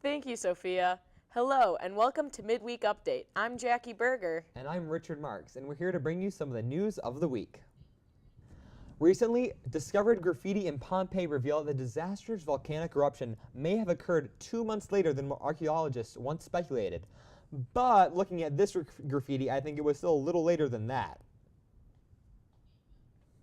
Thank you, Sophia. Hello, and welcome to Midweek Update. I'm Jackie Berger. And I'm Richard Marx, and we're here to bring you some of the news of the week. Recently, discovered graffiti in Pompeii revealed that the disastrous volcanic eruption may have occurred 2 months later than what archaeologists once speculated. But looking at this graffiti, I think it was still a little later than that.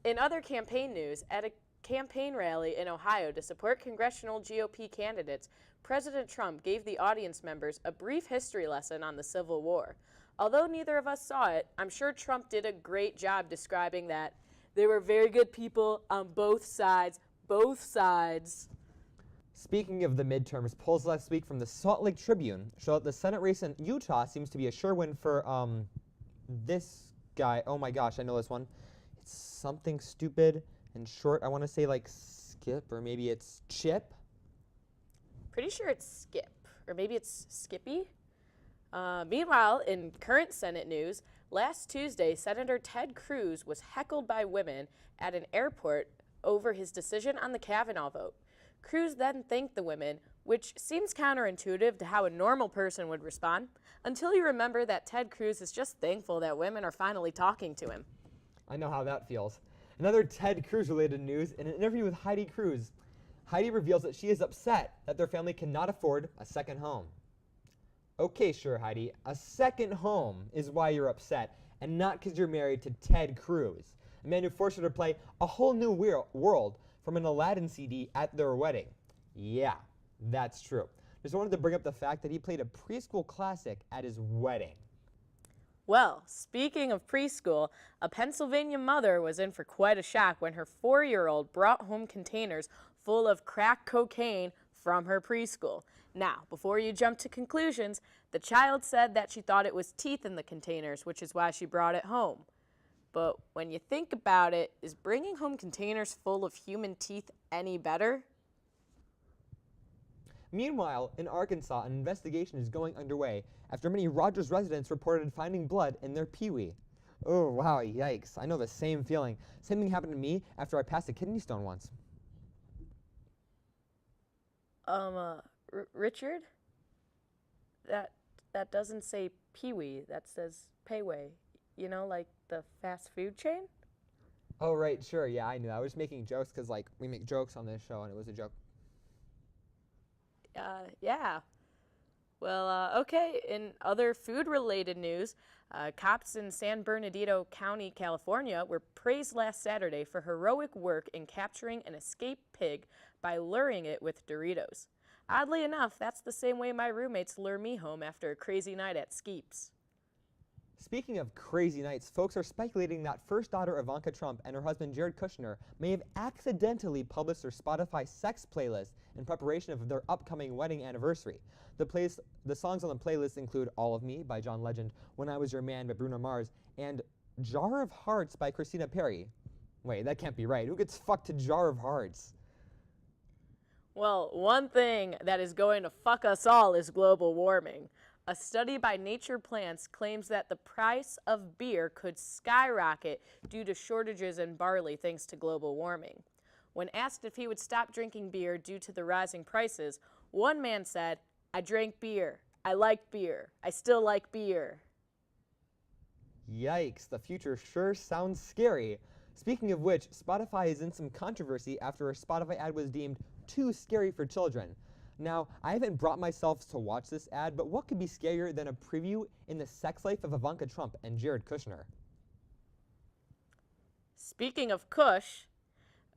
In other campaign news, at a campaign rally in Ohio to support congressional GOP candidates, President Trump gave the audience members a brief history lesson on the Civil War. Although neither of us saw it, I'm sure Trump did a great job describing that there were very good people on both sides, Speaking of the midterms, polls last week from the Salt Lake Tribune show that the Senate race in Utah seems to be a sure win for this guy. Oh my gosh, I know this one. It's something stupid and short. I want to say like Skip, or maybe it's Chip. Pretty sure it's Skip, or maybe it's Skippy. Meanwhile, in current Senate news, last Tuesday, Senator Ted Cruz was heckled by women at an airport over his decision on the Kavanaugh vote. Cruz then thanked the women, which seems counterintuitive to how a normal person would respond, until you remember that Ted Cruz is just thankful that women are finally talking to him. I know how that feels. Another Ted Cruz-related news, in an interview with Heidi Cruz, Heidi reveals that she is upset that their family cannot afford a second home. Okay, sure, Heidi, a second home is why you're upset, and not because you're married to Ted Cruz, a man who forced her to play A Whole New World from an Aladdin CD at their wedding. Yeah, that's true. Just wanted to bring up the fact that he played a preschool classic at his wedding. Well, speaking of preschool, a Pennsylvania mother was in for quite a shock when her 4-year-old brought home containers full of crack cocaine from her preschool. Now, before you jump to conclusions, the child said that she thought it was teeth in the containers, which is why she brought it home. But when you think about it, is bringing home containers full of human teeth any better? Meanwhile, in Arkansas, an investigation is going underway after many Rogers residents reported finding blood in their peewee. Oh, wow, yikes. I know the same feeling. Same thing happened to me after I passed a kidney stone once. Richard? That doesn't say peewee, that says payway. You know, like the fast food chain? Oh, right, sure, yeah, I knew. I was making jokes because, like, we make jokes on this show, and it was a joke. Yeah. Well, okay, in other food-related news, cops in San Bernardino County, California were praised last Saturday for heroic work in capturing an escaped pig by luring it with Doritos. Oddly enough, that's the same way my roommates lure me home after a crazy night at Skeeps. Speaking of crazy nights, folks are speculating that first daughter Ivanka Trump and her husband Jared Kushner may have accidentally published their Spotify sex playlist in preparation of their upcoming wedding anniversary. The songs on the playlist include All of Me by John Legend, When I Was Your Man by Bruno Mars, and Jar of Hearts by Christina Perri. Wait, that can't be right. Who gets fucked to Jar of Hearts? Well, one thing that is going to fuck us all is global warming. A study by Nature Plants claims that the price of beer could skyrocket due to shortages in barley thanks to global warming. When asked if he would stop drinking beer due to the rising prices, one man said, "I drank beer. I liked beer. I still like beer." Yikes, the future sure sounds scary. Speaking of which, Spotify is in some controversy after a Spotify ad was deemed too scary for children. Now, I haven't brought myself to watch this ad, but what could be scarier than a preview in the sex life of Ivanka Trump and Jared Kushner? Speaking of Kush,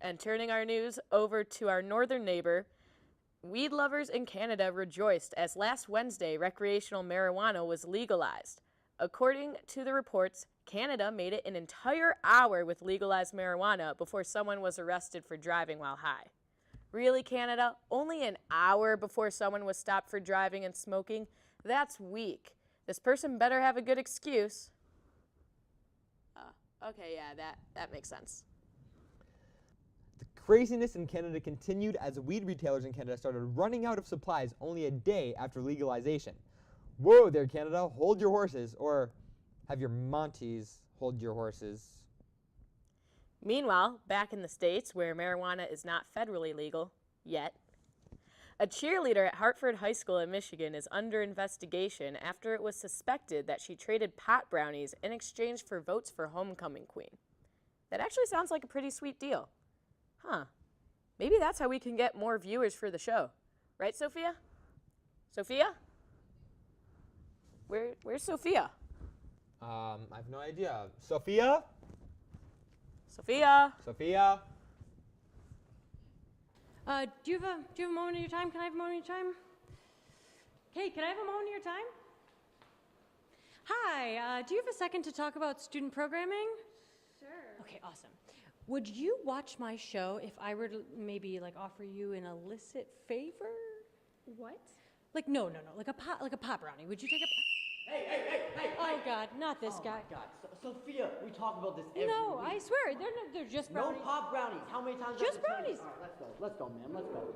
and turning our news over to our northern neighbor, weed lovers in Canada rejoiced as last Wednesday recreational marijuana was legalized. According to the reports, Canada made it an entire hour with legalized marijuana before someone was arrested for driving while high. Really, Canada? Only an hour before someone was stopped for driving and smoking? That's weak. This person better have a good excuse. Okay, yeah, that makes sense. The craziness in Canada continued as weed retailers in Canada started running out of supplies only a day after legalization. Whoa there, Canada, hold your horses, or have your Monties hold your horses. Meanwhile, back in the States, where marijuana is not federally legal yet, A cheerleader at Hartford High School in Michigan is under investigation after it was suspected that she traded pot brownies in exchange for votes for homecoming queen. That actually sounds like a pretty sweet deal. Huh. Maybe that's how we can get more viewers for the show. Right, Sophia? Sophia? Where's Sophia? I have no idea. Sophia? Sophia? Sophia? Do you have a moment of your time? Can I have a moment of your time? Hey, can I have a moment of your time? Hi, do you have a second to talk about student programming? Sure. Okay, awesome. Would you watch my show if I were to maybe like offer you an illicit favor? What? Like no, like a pot brownie. Would you take a? Hey! Oh God, not this guy. Oh my God, Sophia, we talk about this every No, week. I swear they're just No brownies. pop brownies. How many times? Just I have to tell you? brownies. All right, let's go, ma'am. Let's go.